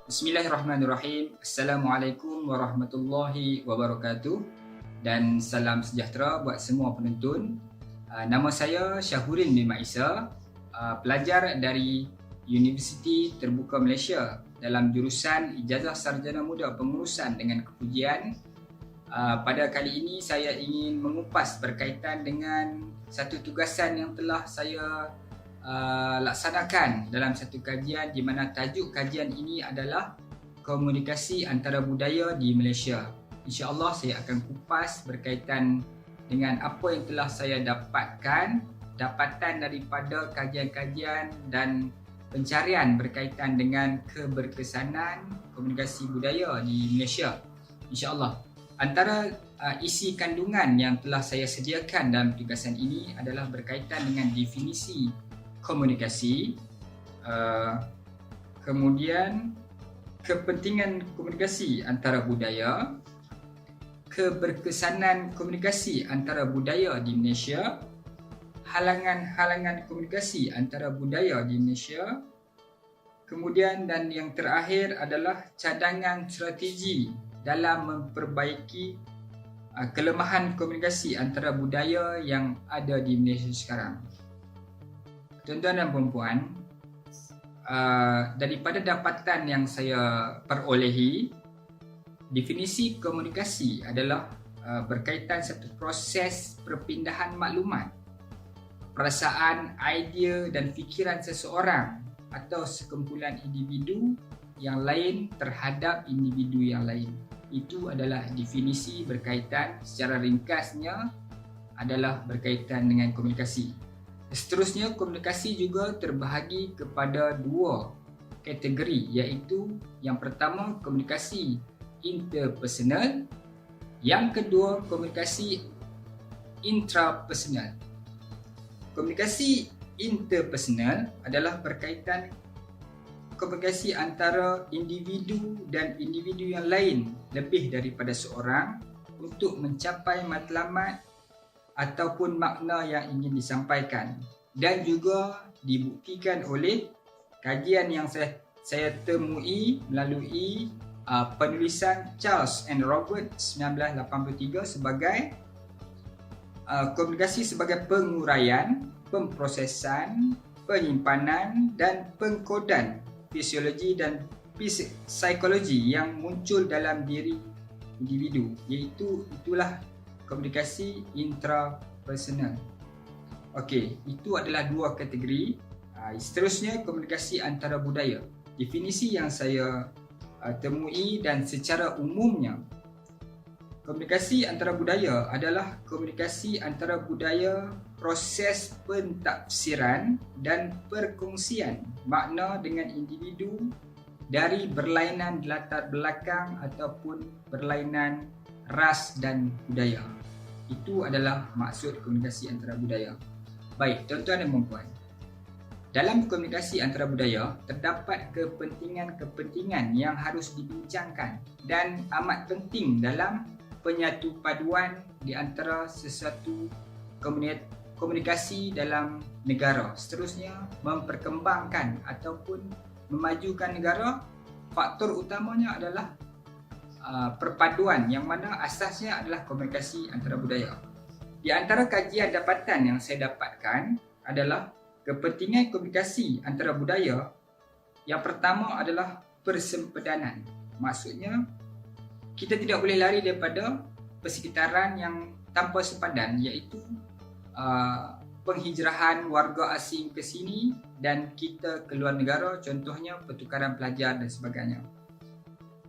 Bismillahirrahmanirrahim. Assalamualaikum warahmatullahi wabarakatuh dan salam sejahtera buat semua penonton. Nama saya Syahurin bin Maisa, pelajar dari Universiti Terbuka Malaysia dalam jurusan Ijazah Sarjana Muda Pengurusan dengan Kepujian. Pada kali ini saya ingin mengupas berkaitan dengan satu tugasan yang telah saya laksanakan dalam satu kajian di mana tajuk kajian ini adalah komunikasi antara budaya di Malaysia. InsyaAllah saya akan kupas berkaitan dengan apa yang telah saya dapatan daripada kajian-kajian dan pencarian berkaitan dengan keberkesanan komunikasi budaya di Malaysia. InsyaAllah. Antara isi kandungan yang telah saya sediakan dalam tugasan ini adalah berkaitan dengan definisi komunikasi, kemudian kepentingan komunikasi antara budaya, keberkesanan komunikasi antara budaya di Malaysia, halangan-halangan komunikasi antara budaya di Malaysia, kemudian dan yang terakhir adalah cadangan strategi dalam memperbaiki kelemahan komunikasi antara budaya yang ada di Malaysia sekarang. Tuan-tuan dan puan-puan, daripada dapatan yang saya perolehi, definisi komunikasi adalah berkaitan satu proses perpindahan maklumat, perasaan, idea dan fikiran seseorang atau sekumpulan individu yang lain terhadap individu yang lain. Itu adalah definisi berkaitan, secara ringkasnya adalah berkaitan dengan komunikasi. Seterusnya, komunikasi juga terbahagi kepada dua kategori, iaitu yang pertama komunikasi interpersonal, yang kedua komunikasi intrapersonal. Komunikasi interpersonal adalah berkaitan komunikasi antara individu dan individu yang lain lebih daripada seorang untuk mencapai matlamat ataupun makna yang ingin disampaikan, dan juga dibuktikan oleh kajian yang saya temui melalui penulisan Charles and Robert 1983 sebagai komunikasi sebagai penguraian, pemprosesan, penyimpanan dan pengkodan fisiologi dan psikologi yang muncul dalam diri individu, iaitu itulah komunikasi intrapersonal. Okey, itu adalah dua kategori. Seterusnya, komunikasi antara budaya. Definisi yang saya temui dan secara umumnya, komunikasi antara budaya adalah komunikasi antara budaya, proses pentafsiran dan perkongsian makna dengan individu dari berlainan latar belakang ataupun berlainan ras dan budaya. Itu adalah maksud komunikasi antara budaya. Baik, tuan-tuan dan puan-puan, dalam komunikasi antara budaya terdapat kepentingan-kepentingan yang harus dibincangkan dan amat penting dalam penyatupaduan di antara sesuatu komunikasi dalam negara. Seterusnya, memperkembangkan ataupun memajukan negara, faktor utamanya adalah perpaduan yang mana asasnya adalah komunikasi antara budaya. Di antara kajian dapatan yang saya dapatkan adalah kepentingan komunikasi antara budaya. Yang pertama adalah persempadan. Maksudnya, kita tidak boleh lari daripada persekitaran yang tanpa sempadan, iaitu penghijrahan warga asing ke sini dan kita keluar negara, contohnya pertukaran pelajar dan sebagainya.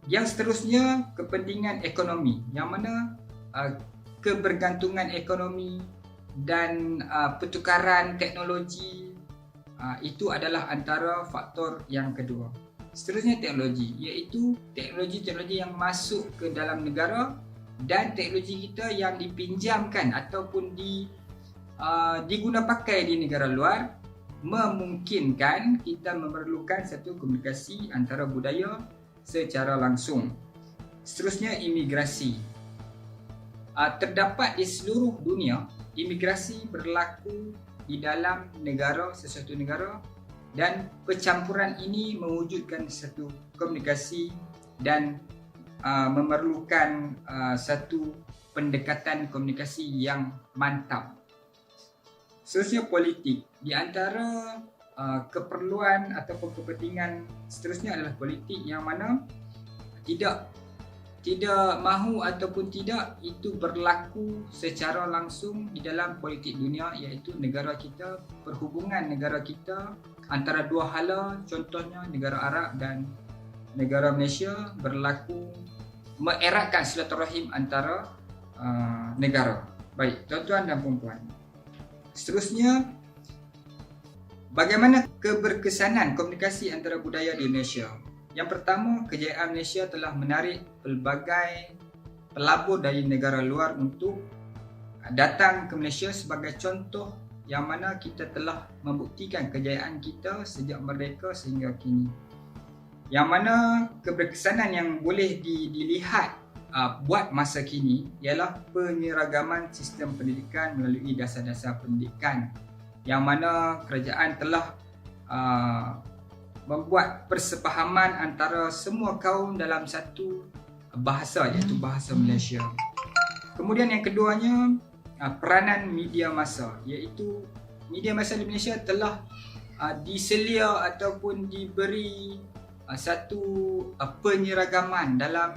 Yang seterusnya, kepentingan ekonomi, yang mana kebergantungan ekonomi dan pertukaran teknologi itu adalah antara faktor yang kedua. Seterusnya, teknologi, iaitu teknologi-teknologi yang masuk ke dalam negara dan teknologi kita yang dipinjamkan ataupun diguna pakai di negara luar, memungkinkan kita memerlukan satu komunikasi antara budaya secara langsung. Seterusnya, imigrasi. Terdapat di seluruh dunia, imigrasi berlaku di dalam negara, sesuatu negara dan percampuran ini mewujudkan satu komunikasi dan memerlukan satu pendekatan komunikasi yang mantap. Seterusnya politik. Di antara keperluan ataupun kepentingan seterusnya adalah politik, yang mana tidak mahu ataupun tidak itu berlaku secara langsung di dalam politik dunia, iaitu negara kita, perhubungan negara kita antara dua hala, contohnya negara Arab dan negara Malaysia, berlaku mengeratkan silaturahim antara negara. Baik, tuan-tuan dan puan-puan. Seterusnya, bagaimana keberkesanan komunikasi antara budaya di Malaysia? Yang pertama, kejayaan Malaysia telah menarik pelbagai pelabur dari negara luar untuk datang ke Malaysia sebagai contoh yang mana kita telah membuktikan kejayaan kita sejak merdeka sehingga kini. Yang mana keberkesanan yang boleh dilihat buat masa kini ialah penyeragaman sistem pendidikan melalui dasar-dasar pendidikan, yang mana kerajaan telah membuat persefahaman antara semua kaum dalam satu bahasa, iaitu bahasa Malaysia. Kemudian yang keduanya, peranan media massa, iaitu media massa di Malaysia telah diselia ataupun diberi satu penyeragaman dalam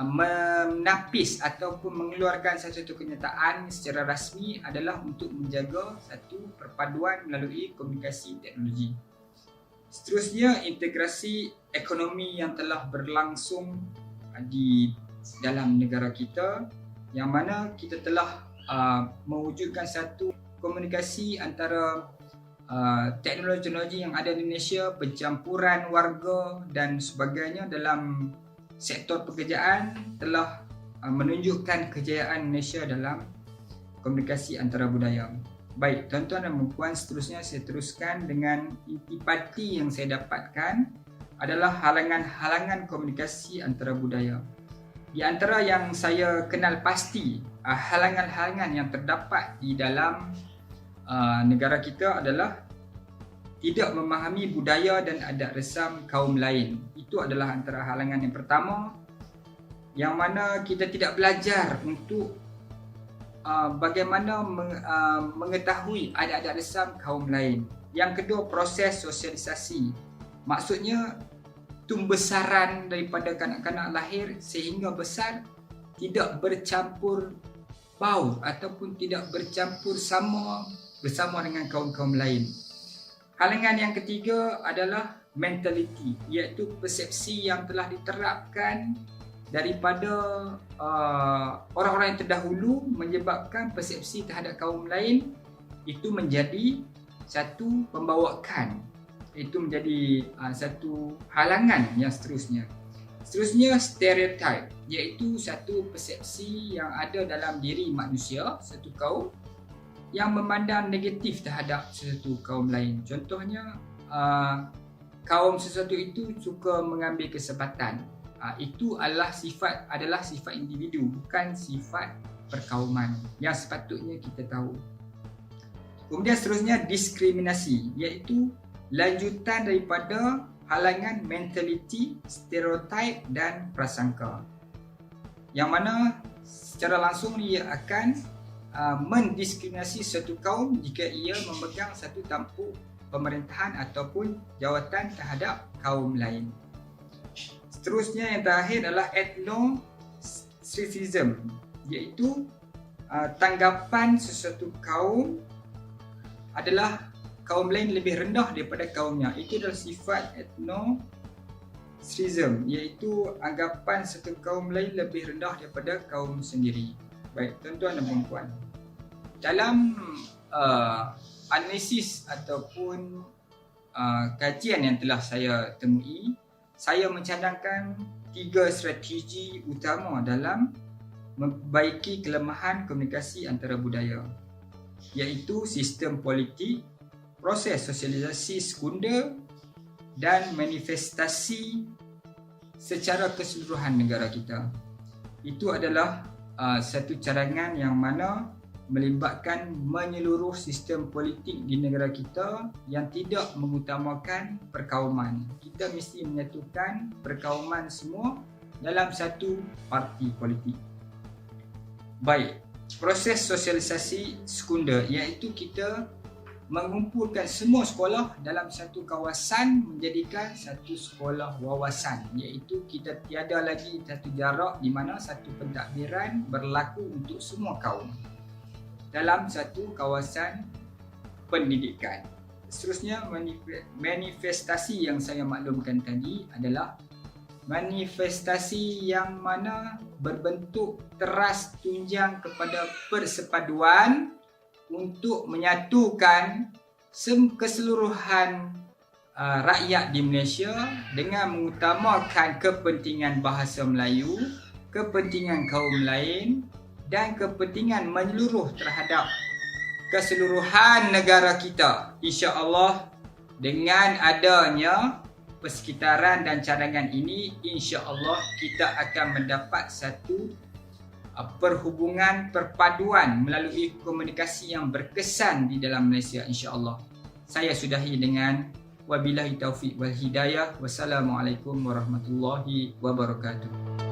menapis ataupun mengeluarkan satu kenyataan secara rasmi adalah untuk menjaga satu perpaduan melalui komunikasi teknologi. Seterusnya, integrasi ekonomi yang telah berlangsung di dalam negara kita, yang mana kita telah mewujudkan satu komunikasi antara teknologi-teknologi yang ada di Malaysia, pencampuran warga dan sebagainya dalam sektor pekerjaan telah menunjukkan kejayaan Malaysia dalam komunikasi antara budaya. Baik, tuan-tuan dan puan, seterusnya saya teruskan dengan intipati yang saya dapatkan adalah halangan-halangan komunikasi antara budaya. Di antara yang saya kenal pasti, halangan-halangan yang terdapat di dalam negara kita adalah tidak memahami budaya dan adat resam kaum lain. Itu adalah antara halangan yang pertama, yang mana kita tidak belajar untuk bagaimana mengetahui adat-adat resam kaum lain. Yang kedua, proses sosialisasi. Maksudnya tumbesaran daripada kanak-kanak lahir sehingga besar tidak bercampur baur ataupun tidak bercampur bersama dengan kaum-kaum lain. Halangan yang ketiga adalah mentality, iaitu persepsi yang telah diterapkan daripada orang-orang yang terdahulu menyebabkan persepsi terhadap kaum lain itu menjadi satu pembawakan, itu menjadi satu halangan yang seterusnya. Seterusnya, stereotype, iaitu satu persepsi yang ada dalam diri manusia, satu kaum, yang memandang negatif terhadap sesuatu kaum lain. Contohnya, kaum sesuatu itu suka mengambil kesempatan. Itu adalah sifat individu, bukan sifat perkauman yang sepatutnya kita tahu. Kemudian seterusnya, diskriminasi, iaitu lanjutan daripada halangan mentaliti, stereotip dan prasangka, yang mana secara langsung ia akan mendiskriminasi satu kaum jika ia memegang satu tampuk pemerintahan ataupun jawatan terhadap kaum lain. Seterusnya, yang terakhir adalah ethnocentrism, iaitu tanggapan sesuatu kaum adalah kaum lain lebih rendah daripada kaumnya. Itu adalah sifat ethnocentrism, iaitu anggapan satu kaum lain lebih rendah daripada kaum sendiri. Baik, tuan-tuan dan puan-puan, dalam analisis ataupun kajian yang telah saya temui, saya mencadangkan 3 strategi utama dalam memperbaiki kelemahan komunikasi antara budaya, iaitu sistem politik, proses sosialisasi sekunder dan manifestasi secara keseluruhan negara kita. Itu adalah satu cadangan yang mana melibatkan menyeluruh sistem politik di negara kita yang tidak mengutamakan perkauman. Kita mesti menyatukan perkauman semua dalam satu parti politik. Baik, proses sosialisasi sekunder iaitu kita mengumpulkan semua sekolah dalam satu kawasan menjadikan satu sekolah wawasan, iaitu kita tiada lagi satu jarak di mana satu pentadbiran berlaku untuk semua kaum dalam satu kawasan pendidikan. Seterusnya, manifestasi yang saya maklumkan tadi adalah manifestasi yang mana berbentuk teras tunjang kepada persepaduan untuk menyatukan keseluruhan rakyat di Malaysia dengan mengutamakan kepentingan bahasa Melayu, kepentingan kaum lain dan kepentingan menyeluruh terhadap keseluruhan negara kita. InsyaAllah dengan adanya persekitaran dan cadangan ini, insya-Allah kita akan mendapat satu perhubungan perpaduan melalui komunikasi yang berkesan di dalam Malaysia, insya-Allah. Saya sudahi dengan wabillahi taufiq wal hidayah. Wassalamualaikum warahmatullahi wabarakatuh.